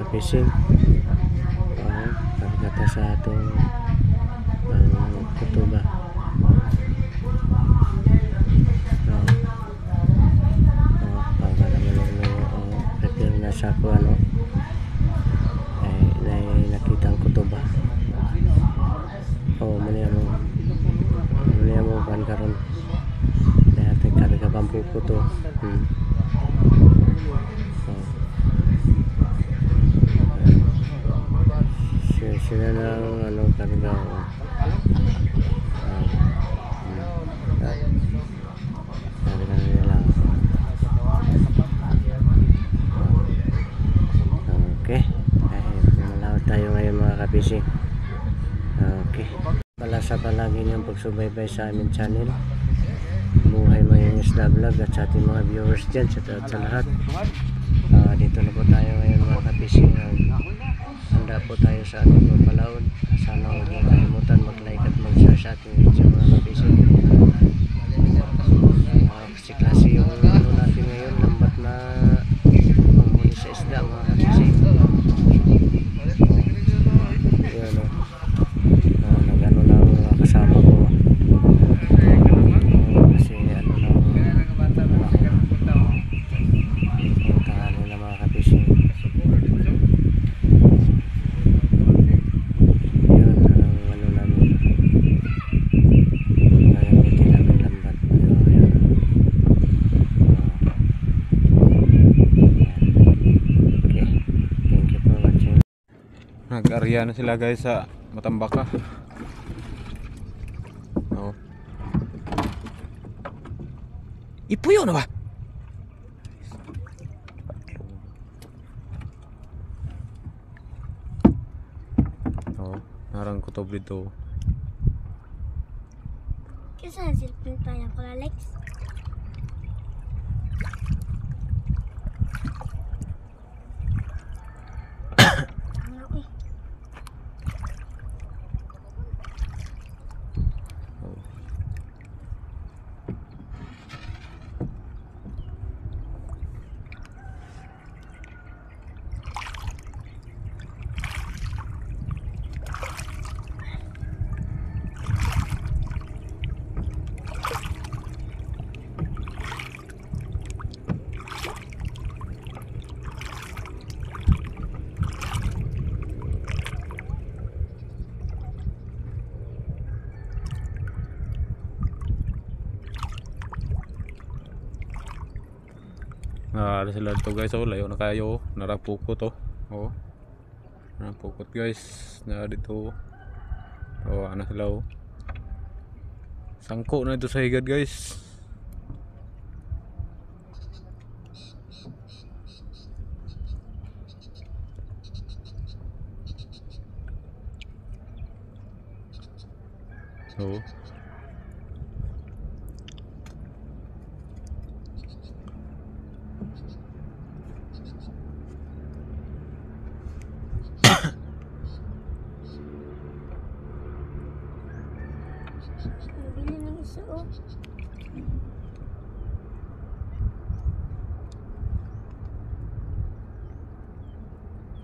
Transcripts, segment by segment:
kapising. Kargata sa atong kutuba. Prepare na sa ako ay nakita ang kutuba. Mali mo kan karon. Dahil karga pampuko to. Sila na karga. Karga nila. Okay. Malaw tayo ngayon mga kapising. Okay. Pala sa palagi niyong pagsubaybay sa aming channel. Buhay Mayong Isda Vlog at sa ating mga viewers dyan sa lahat. Dito na po tayo ngayon mga kapising. Handa po tayo sa ating papalaod. Sana huwag niyong kalimutan mag-like at mag-share sa ating video mga kapising. Kasi klase yung natin ngayon, lambat na panghuli sa isda mga kapising. Nag-ano lang kasama ko. Kasi tangali na mga kapising. Yun ang namin gagamitin namin lambat. Yun. Okay, thank you for watching. Nag-arya na sila guys sa Matambaka. Ipuyo na ba? Narang kutob dito. Kasi silpin pa niya pala Alex. Ada sila dito guys, layo na kayo, narapukot narapukot guys, na dito. Ano sila sangko na ito sa higad guys. Nabili ng isa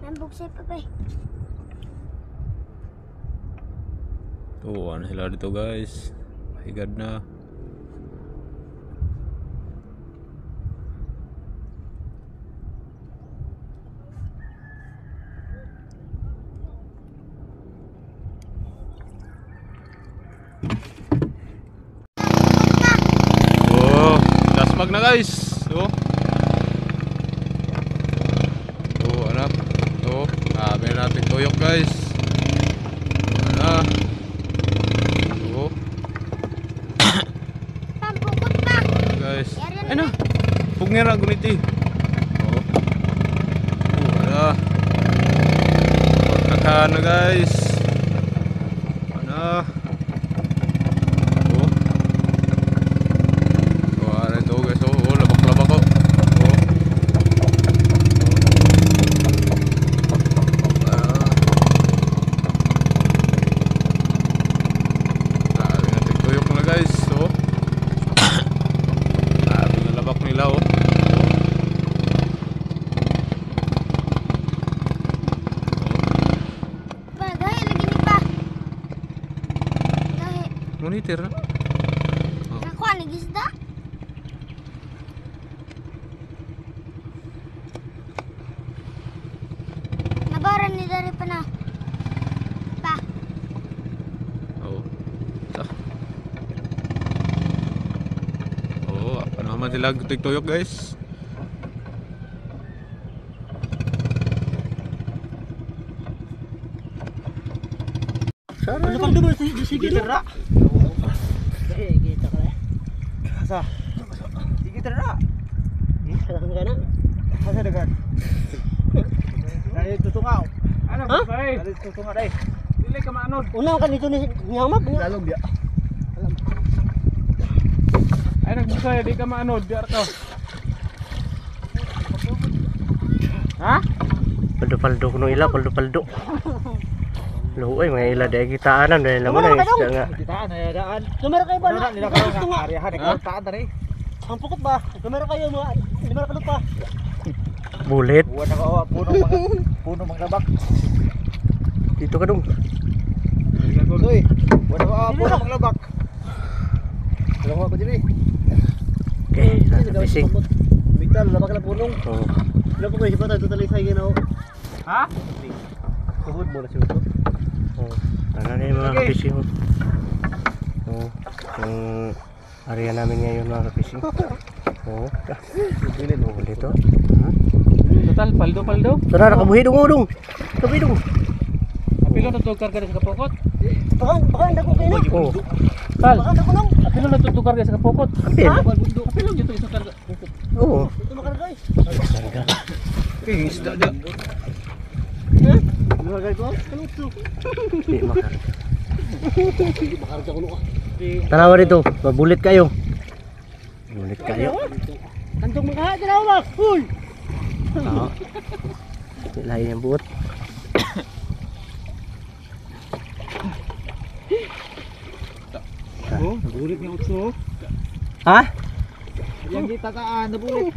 Nambuksay pa ba Ano sila dito guys, higad na. Dasmag na guys. Anak. Meron natin tuyok guys. Pampukot pa guys. Ano? Pugngera guniti. Pagkakaan na guys. Monitor na. Oh. Nakuha ni gisda. Nabaran ni dari pa na. Pa. Oo. Sa. Oo, apa naman sila tuyok guys. Sana Ano dulu sige tera. Kita kaya. Asa? Sige tera. Kadang kana. Asa dekat. Dai tutungaw. Ano Ha? ba eh? Dai tutungaw dai. Dili ka maanod. Una kan dito ni Muhammad. Lalong dia. Ay nagbusay di ka maanod, di ka. Ha? paldo-paldo kuno ila, paldo-paldo. Luoy mga ila dai kitaanan dai lamun na isda nga. Kitaan ay daan. Kamera kayo ba? Nila ka nga area de ka taan tari. Sampukot ba? Kamera kayo mga lima ka pa. Bulit. Wala ka puno mga labak. Dito ka dong. Uy, wala ka puno mga labak. Wala ko dili. Okay, fishing. Vital labak na punong. Oh. Wala ko may sipata totally say ginaw. Ha? Tuhod mo na siya. Oh. Ano na yung mga fishing. Oh. Yung area namin ngayon mga fishing. Oh. Bilin mo. Dito. Total paldo. Tara nakabuhi dong dong. Kabuhi dong. Apilo na tukar ka sa kapokot. Baka ndako kayo. Oh. Tal. Baka ndako lang. Apilo na tukar ka sa kapokot. Apil. Apilo dito isa ka. Oo. Ito makaragay. Karga. Okay, isda dia. Makaragay ko. Ano ito? Di makarga. Makaragay ko no. Tanawa dito. Mabulit kayo. Bulit kayo. Kantong mga dalawa ba? Uy. Oo. Lain yung buot. Oh, nabulit ni utso. Ha? Yang kita kaan nabulit.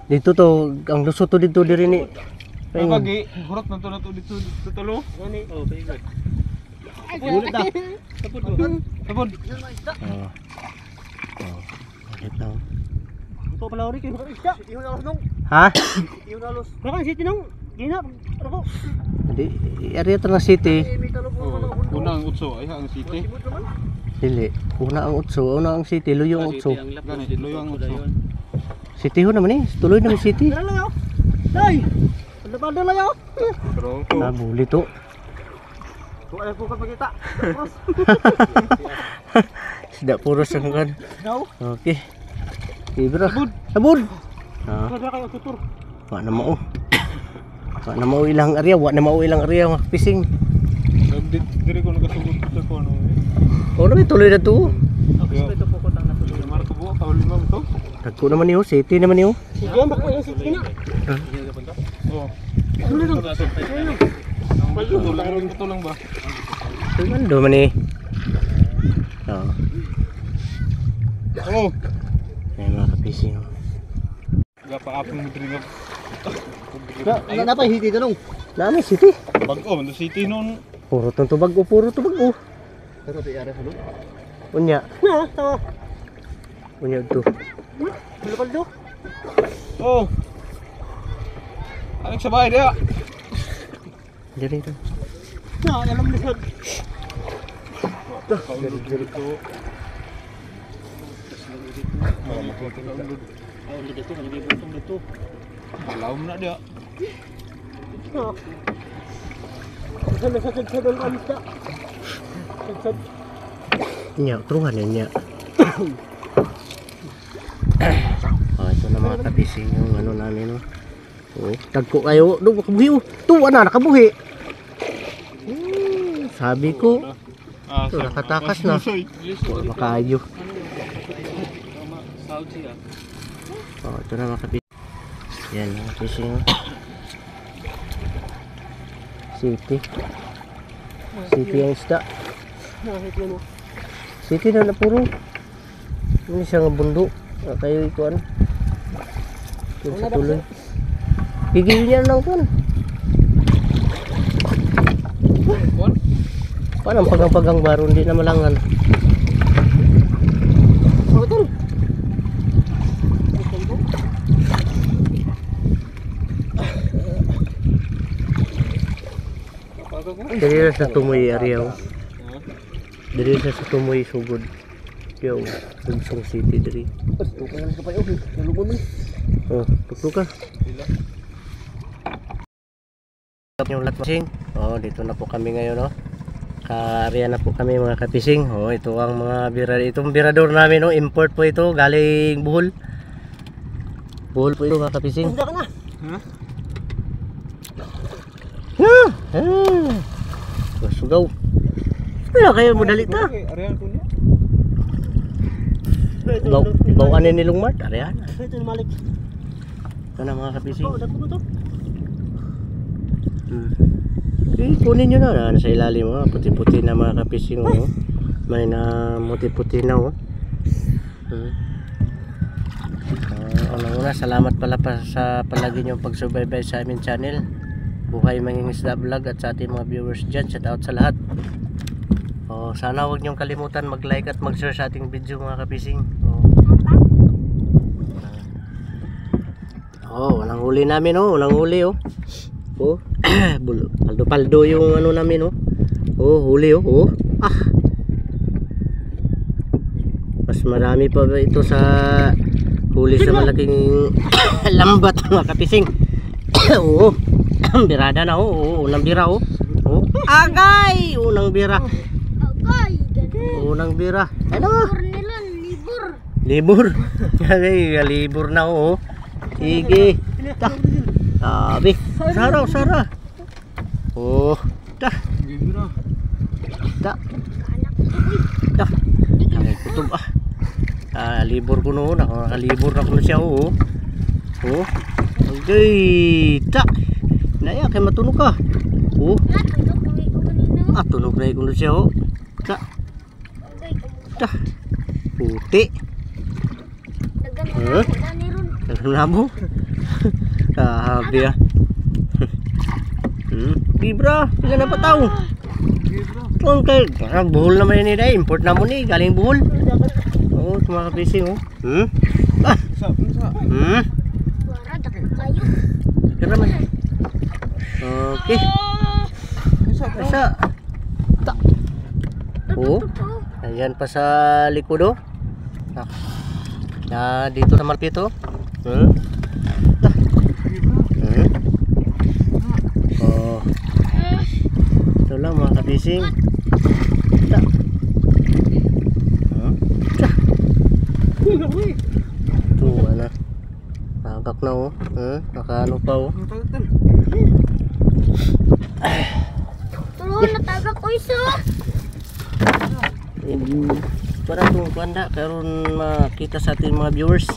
Dito to, ang lusot to dito diri ni. Ay pagi, hurot na to dito tulo. Gani. Oh, very good. Bulit na. Tapon. Oo. Oh. Bakit daw? Ito pala uri kayo isda. Iyo na nung. Ha? Iyo na los. Baka si tinong gina. Ano? Di area to ng city. May talo po Oh, mga hundo. unang utso ay ang city. Sibot naman. Dili. Una ang utso, una ang city, luyo ang utso. Gani, loyo ang utso. City ho naman eh. Tuloy naman city. Dala lang. Dai. Pala lang yo. Pero Nabuli to. Ko ay po ka pagkita. Sida puros ang kan. No. Okay. Ibra. Abud. Ah, Kada kayo tutur. wa na mao. Wa na mao ilang area, wa na mao ilang area mga fishing. diri ko nagasugod sa kono. O na tuloy na to. Ito po ko tang natuloy. Marko buo kawali mo to. Dagko naman niyo, city naman niyo. Sige, baka yung sige na. Oh. Ano lang? Tulang ba? Mando man eh. Oh, Oh. ay mga ka-fishing. Gapaapon mo diri nga. Na pa hiti tanong. Nami city. Bag-o, no city noon. Puro tong tubag o puro tubag o. Pero ti are ano? Unya, Na, tawa. unya to. Bulakal do. Oh. Alex sabay dia. Diri to. Na, alam ni sad. Diri to. Ay, dito kan gibutong dito. Alam na dia. Na. Sana sa sadol ka mista. Sad. Nya, truhan yan nya. Oh, ito na mga ka-fishing yung ano namin no. Oh, tagko kayo. Do makabuhi oh. Tuwa na nakabuhi. Sabi ko, ito, nakatakas na. Makayo. Oh, ito na mga ka-fishing. Yan, mga fishing. City. City ang isda. Na, hiti mo. City na na puro. Ini siya nga bundo. Kayo ikuan. Yung sa tuloy. Gigil niya lang ito. Paano ang pagang-pagang baro? Hindi na malangan. tol. Diri sa tumoy area. Diri sa tumoy sugod. Yo, Sugsong City diri. Tukang lang kapay okay. Nalubon mo. Oh, tuktok ka. Yung latmasing. Oh, dito na po kami ngayon, no. Ka-area na po kami mga kapising. Oh, ito ang mga bira. Itong birador namin, no. Import po ito, galing Bohol. Bohol po ito mga kapising. Hindi ka na. Sugaw. Kaya kayo mo dali ta. Arehan ko niya. Ibawanin ni Lungmart, arehan. Ito na malik. Ito na mga kapising. Oh, dagko mo to. Kunin nyo na, nasa ilalim mo, puti-puti na mga kapising. Oh. May na muti-puti na. Oh. Unang-una, salamat pala sa palagi nyo pagsubaybay sa aming channel, Buhay Mangingisda Vlog, at sa ating mga viewers dyan. Shout out sa lahat. Sana huwag nyong kalimutan mag-like at mag-share sa ating video mga kapising. Walang huli namin, walang huli. Paldo-paldo yung ano namin. Huli. Mas marami pa ba ito sa huli sa malaking lambat mga kapising. Birada na. Unang bira. Agay! Unang bira. Agay, ganun. Unang bira. Ano? Libur nila, libur. Libur. Agay, libur na. Sige. Sabi. Sara. Dah. Ay, kutob libur ko noon. Nakalibur na ko siya. Agay. Naya, kaya matunog ka. Tunog na ikon siya. Puti. Dagan mo. Sabi Bibra, pila na pataw. Kung kay Bohol naman yun eh. Import na mo ni, galing Bohol. Mga kapising. Kira man. Okay. Isa. Ayan pa sa likod. Dito sa malpito. Ito lang mga kabising. Ito ano. Nagak na nakaano pa Tulungan na taga ko iso. Para itong kuanda karon makita sa ating mga viewers.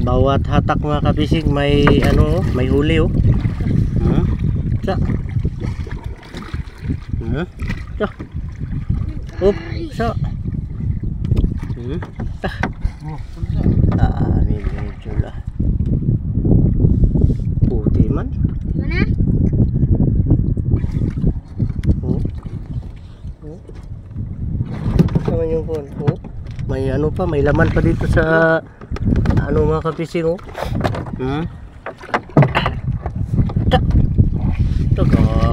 Bawat hatak mga kabisig may may huli. Medyo lah puti man. Mana? Naman yung phone. May pa, may laman pa dito sa mga kapising. Ito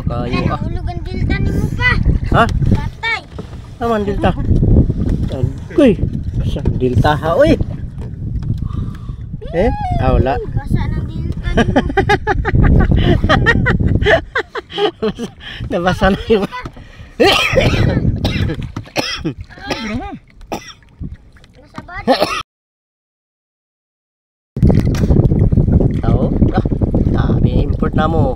kayo Ulugan dilta ni mo pa. Ha? Patay. Naman dilta. Uy, dilta ha, uy. Wala. Basa ng dilta ni mo. Nabasa na yung Nasabad. import na mo.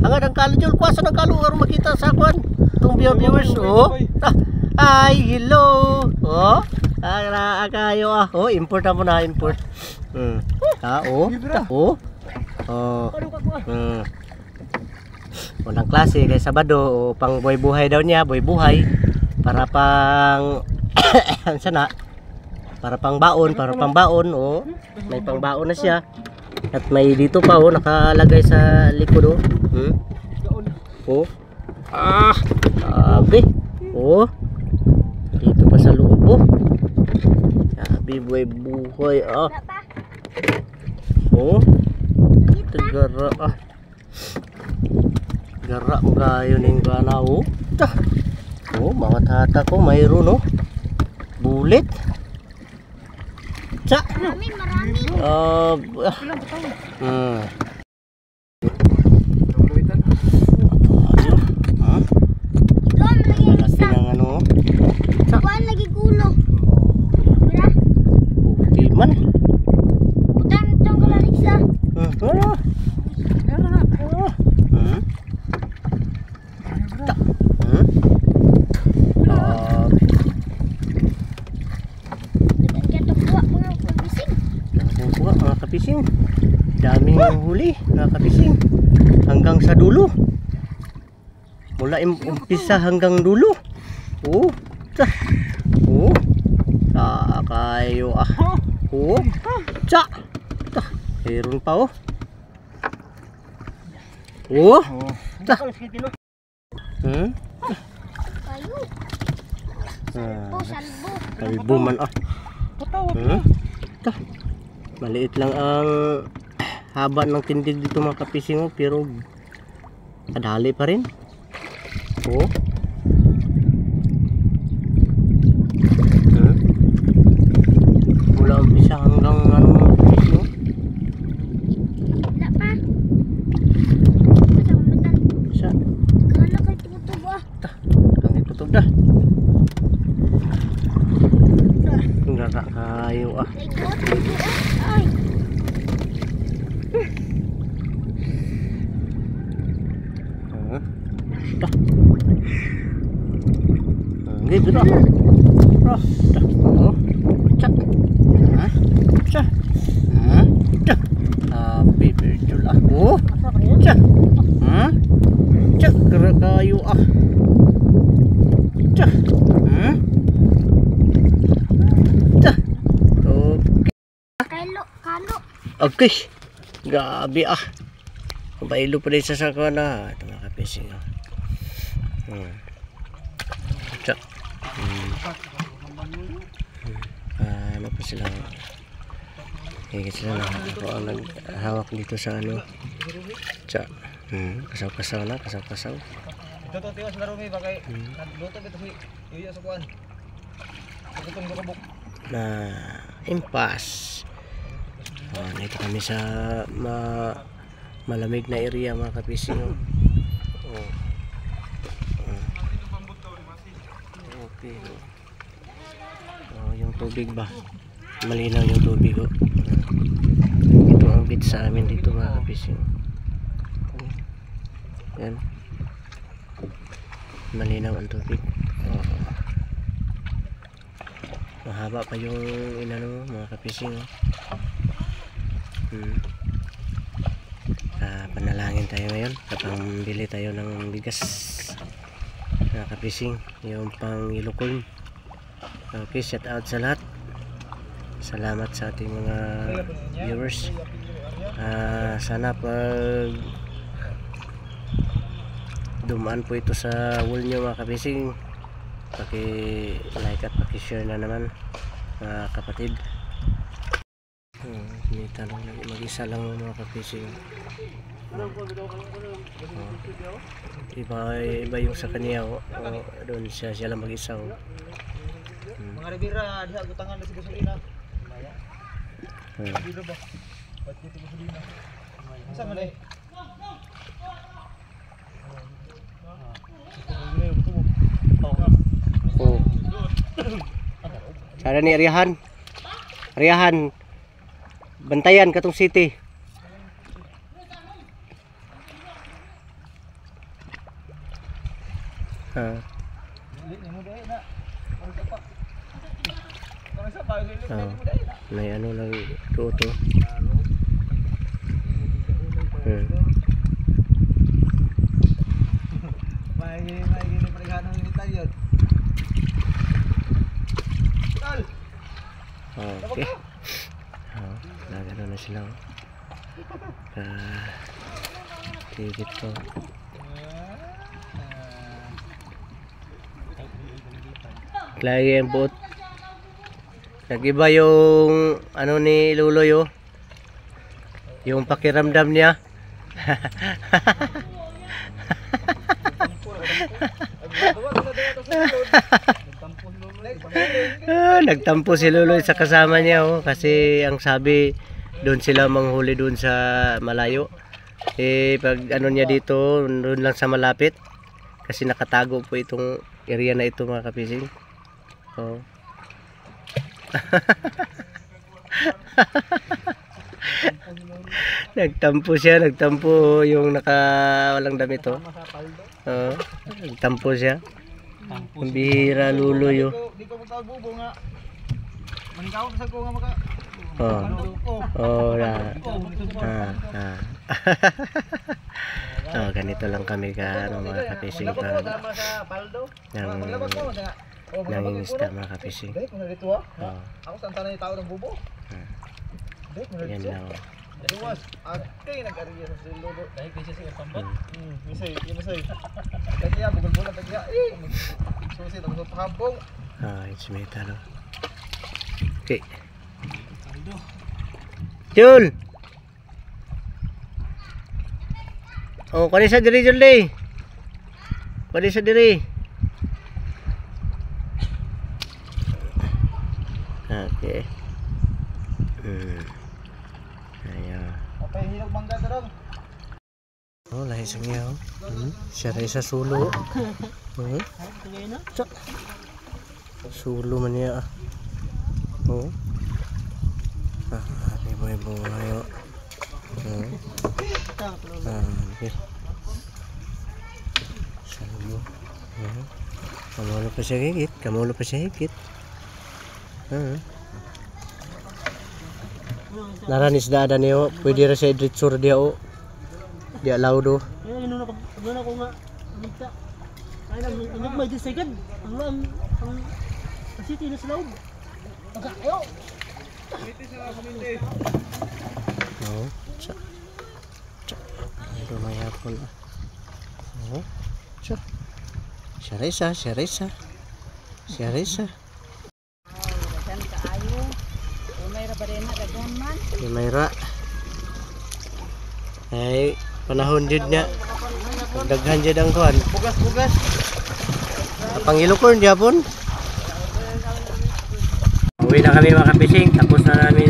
Hangad ang kalo dyan, kuwasa ng kalo aron makita sa kwan itong viewers. Hi, hello. Kayo import na mo na, import. Unang klase kay Sabado, pang boy buhay daw niya, boy buhay para pang sana para pang baon, may pang baon na siya. At may dito pa nakalagay sa likod. Sabi. Oh. Dito pa sa loob oh. Sabi buhay ah. Oh. Tegara ah. Gara mo kayo ning kana oh. Oh, mga tata ko mayroon oh. Bulit. Sa. Marami. Doon lagi isa. Ano? Kuan lagi gulo. Mira. Puti man. Utang ko lang isa. Wala. Dagan ka tuwa mga pagising. Nakukuha mga kapising. Daming huli mga kapising. Hanggang sa dulo. Mula umpisa hanggang dulo. Oh. Oh. Kayo ah. Oh. Tsa. Meron pa oh. Oh. Tsa. Kayo. Salbo. Kalbo man ah. Maliit lang ang haba ng tindig dito mga kapising oh, pero kadali pa rin. Oh. Mula umpisa hanggang ano mga kapising oh. Wala pa. Masa kumatan. Sa Kala kay tutubo ah. ang itutob dah. Enggak kayo ah. Ay. Gitu dah. Oh. Cak. Cak. Cak. Api bejul aku. Cak. Cak gerak kayu ah. Cak. Cak. Kalo. Okay. Gabi ah. Bailo pa rin sa sako na. Ito mga kapising ah. Cak. Ano pa sila? Higit sila na ako ang naghawak dito sa ano. Cak. Kasaw-kasaw na. Kasaw-kasaw. Ito to tiwas laro mi bagay. Luto bito si iyo sa kuan. Pagkatong gabok. Na impas. Nito kami sa malamig na area mga kapising. Okay. Yung tubig ba? Malinaw yung tubig oh. Ito ang bit sa amin dito mga kapising. Yan. Malinaw ang tubig. Mahaba pa yung inano mga kapising oh. Panalangin tayo ngayon kapag bili tayo ng bigas mga kapising, yung pang ilukol. Okay, shout out sa lahat, salamat sa ating mga viewers. Sana pag dumaan po ito sa wall nyo mga kapising, paki-like at paki-share na naman mga kapatid. May talong lagi, mag-isa lang mga kapising. Iba yung sa kanya doon siya lang mag-isa Mga ribira diha gutangan na si gasolina. Dito ba? Pati ti gasolina. Asa man ay? Oh. Sana ni Ariahan. Bantayan katong city. May ano lang ito. May gini parihan ng initayon. Okay. Nagano na sila. Tigit ko. Lagi ang buot. Nag-iba yung ano ni Luloy oh. Yung pakiramdam niya. Nagtampo si Luloy sa kasama niya oh, kasi ang sabi doon sila manghuli doon sa malayo. Eh pag ano niya dito, doon lang sa malapit. Kasi nakatago po itong area na ito mga kapising. Oh. Nagtampo yung walang damit oh. Oh, nagtampo siya. Ang bihira Luloy oh. Di ko magtabubo nga. Manikaw sa ko nga maka. Oh. Oh, oh, ganito lang kami ka ano, mga kapising pag nangingisda mga kapising. Oh. Ako sa tanay tao ng bubo. Yan lang. Iwas, kay nag-ariya sa lolo. Dahil kasi sa sambat. Misay, misay. Kaya bugol-bulan kaya. Susi tong pahambong. Ah, it's metal. Okay. Jul. Oh, kani sa diri Jul day. Kani sa diri. Okay. Ayan. Okay, hinog mangga darong. Oh, lahi sa niya. Siya rin sa sulo. Sulo man niya. Oh. Buhay-buhay. Oh. Okay. Sulo. Kamulo pa siya higit. Kamulo pa siya higit. Naranis da niyo. Pwede ra siya idritsur dia o. Dia laudo. Eh, ano na ko nga. Amita. Ay lang, may second. Ang city na sa loob. Ayo. Oh. Cha. Ito may hapon. Oh. Cha. Syarisa. Kan kaayo. Umay ra barena daghan man. Ni Mayra. Ay, panahon jud niya. Daghan jud ang kuan. Bugas-bugas. Pangilokon gyapon. Uwi na kami mga kapising. Tapos na namin